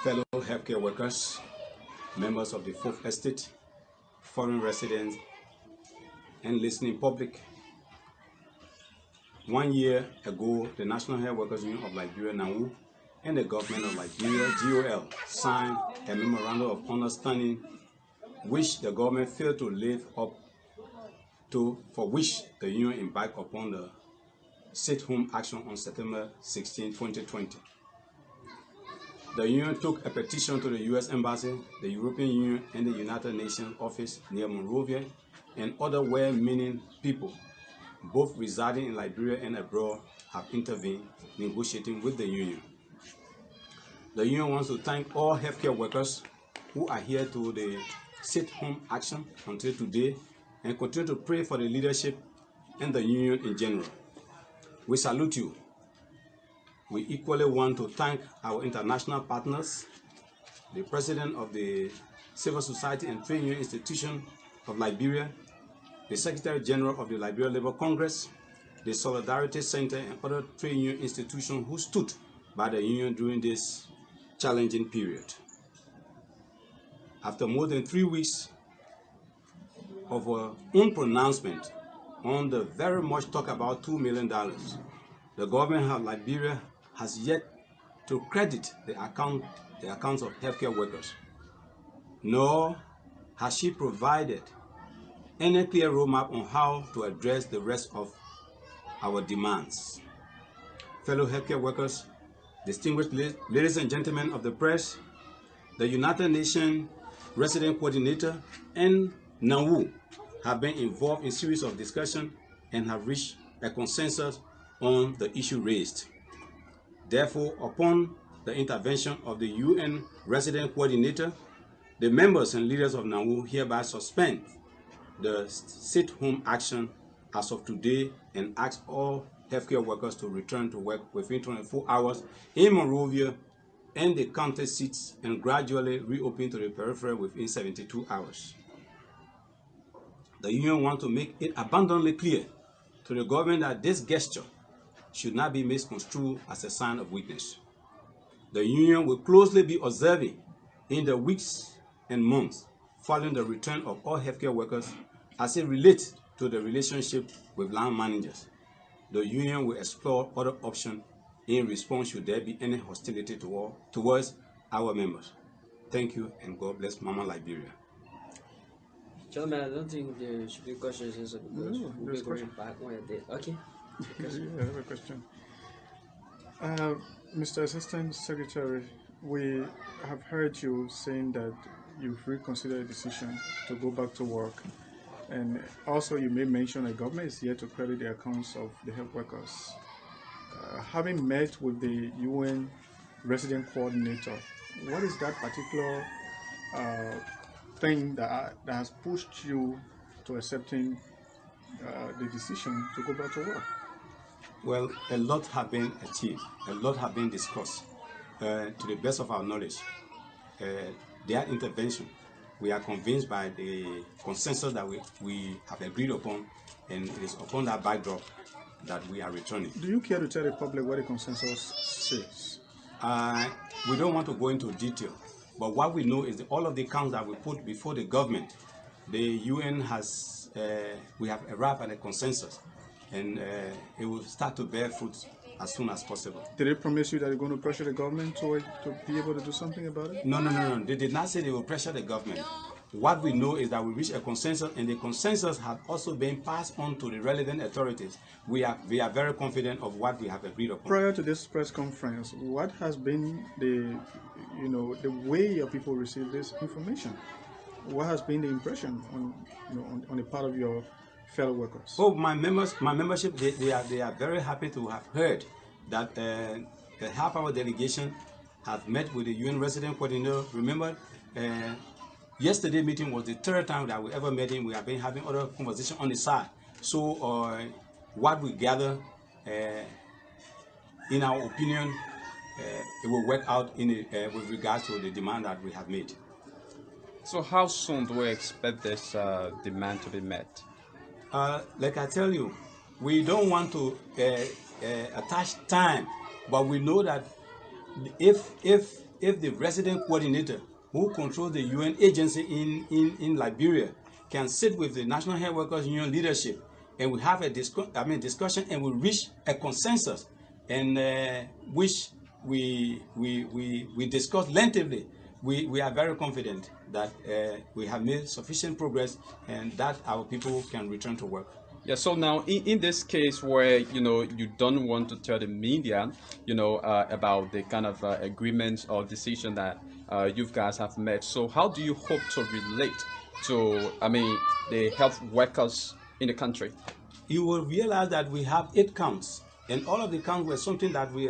fellow healthcare workers, members of the Fourth Estate, foreign residents, and listening public. 1 year ago, the National Health Workers Union of Liberia, NAWU, and the government of Liberia, GOL, signed a memorandum of understanding which the government failed to live up to, for which the union embarked upon the sit-home action on September 16, 2020. The union took a petition to the U.S. Embassy, the European Union, and the United Nations office near Monrovia, and other well-meaning people, both residing in Liberia and abroad, have intervened, negotiating with the union. The union wants to thank all healthcare workers who are here to the sit-home action until today, and continue to pray for the leadership and the union in general. We salute you. We equally want to thank our international partners, the President of the Civil Society and Trade Union Institution of Liberia, the Secretary General of the Liberia Labour Congress, the Solidarity Center, and other trade union institutions who stood by the union during this challenging period. After more than 3 weeks of our own pronouncement on the very much talk about $2 million, the government of Liberia has yet to credit the accounts of healthcare workers, nor has she provided any clear roadmap on how to address the rest of our demands. Fellow healthcare workers, distinguished ladies and gentlemen of the press, the United Nations Resident Coordinator and NAWU have been involved in a series of discussions and have reached a consensus on the issue raised. Therefore, upon the intervention of the UN Resident Coordinator, the members and leaders of NAWU hereby suspend the sit-home action as of today and ask all healthcare workers to return to work within 24 hours in Monrovia and the county seats, and gradually reopen to the periphery within 72 hours. The union wants to make it abundantly clear to the government that this gesture should not be misconstrued as a sign of weakness. The union will closely be observing in the weeks and months following the return of all healthcare workers as it relates to the relationship with land managers. The union will explore other options in response should there be any hostility towards our members. Thank you, and God bless Mama Liberia. Gentlemen, I don't think there should be questions because we'll be going back one a day. Okay. I have a question. Mr. Assistant Secretary, we have heard you saying that you've reconsidered the decision to go back to work, and also you may mention the government is here to credit the accounts of the health workers. Having met with the UN Resident Coordinator, what is that particular thing that has pushed you to accepting the decision to go back to work? Well, a lot have been achieved, a lot have been discussed. To the best of our knowledge, their intervention, we are convinced by the consensus that we have agreed upon, and it is upon that backdrop that we are returning. Do you care to tell the public what the consensus says? We don't want to go into detail, but what we know is that all of the counts that we put before the government, the UN has, we have arrived at a consensus, and it will start to bear fruit as soon as possible. Did they promise you that they're going to pressure the government to be able to do something about it? No. They did not say they will pressure the government. What we know is that we reached a consensus, and the consensus has also been passed on to the relevant authorities. We are very confident of what we have agreed upon. Prior to this press conference, what has been the way your people receive this information? What has been the impression on the part of your fellow workers? Oh, my membership, they are very happy to have heard that the half our delegation has met with the UN Resident Coordinator. Remember, yesterday meeting was the third time that we ever met him. We have been having other conversations on the side. So what we gather, in our opinion, it will work out with regards to the demand that we have made. So how soon do we expect this demand to be met? Like I tell you, we don't want to attach time, but we know that if if the resident coordinator who controls the UN agency in Liberia can sit with the National Health Workers Union leadership and we have a discussion and we reach a consensus and which we discuss lengthily, we are very confident that we have made sufficient progress and that our people can return to work. Yeah, so now in this case where, you don't want to tell the media, about the kind of agreements or decision that you guys have made, so how do you hope to relate to, the health workers in the country? You will realize that we have 8 counts, and all of the counts were something that we,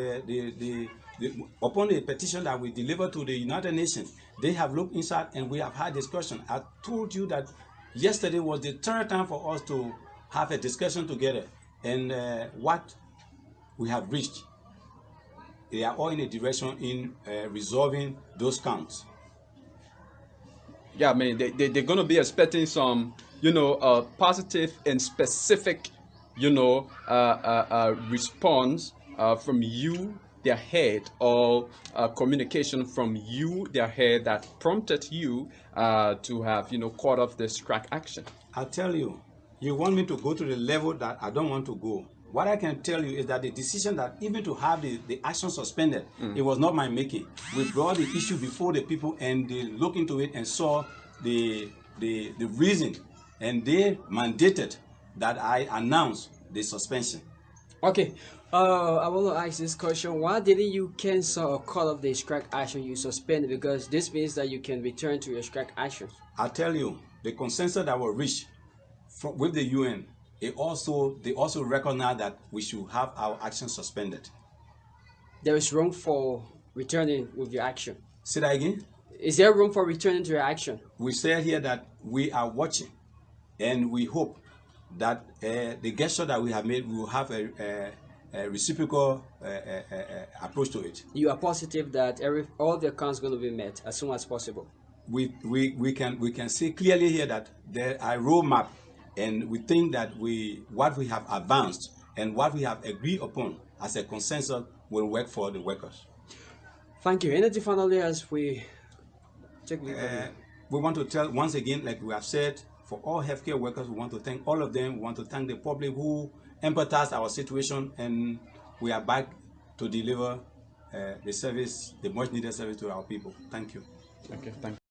upon the petition that we delivered to the United Nations, they have looked inside and we have had discussion. I told you that yesterday was the 3rd time for us to have a discussion together, and what we have reached, they are all in a direction in resolving those counts. Yeah, they're going to be expecting some, positive and specific, response from you, their head, or communication from you, their head, that prompted you to have, caught off this crack action. I'll tell you, you want me to go to the level that I don't want to go. What I can tell you is that the decision that even to have the action suspended, it was not my making. We brought the issue before the people and they looked into it and saw the reason, and they mandated that I announce the suspension. Okay, I want to ask this question. Why didn't you cancel or call off the strike action you suspended? Because this means that you can return to your strike action. I'll tell you, the consensus that was reached with the UN, they also recognize that we should have our action suspended. There is room for returning with your action. Say that again? Is there room for returning to your action? We said here that we are watching and we hope that the gesture that we have made, we will have a reciprocal approach to it. You are positive that all the accounts going to be met as soon as possible? We can see clearly here that there are roadmap, and we think that what we have advanced and what we have agreed upon as a consensus will work for the workers. Thank you. Anything finally as we take leave? We want to tell once again, like we have said, for all healthcare workers, we want to thank all of them. We want to thank the public who empathized our situation, and we are back to deliver the service, the much needed service to our people. Thank you. Okay, thank you.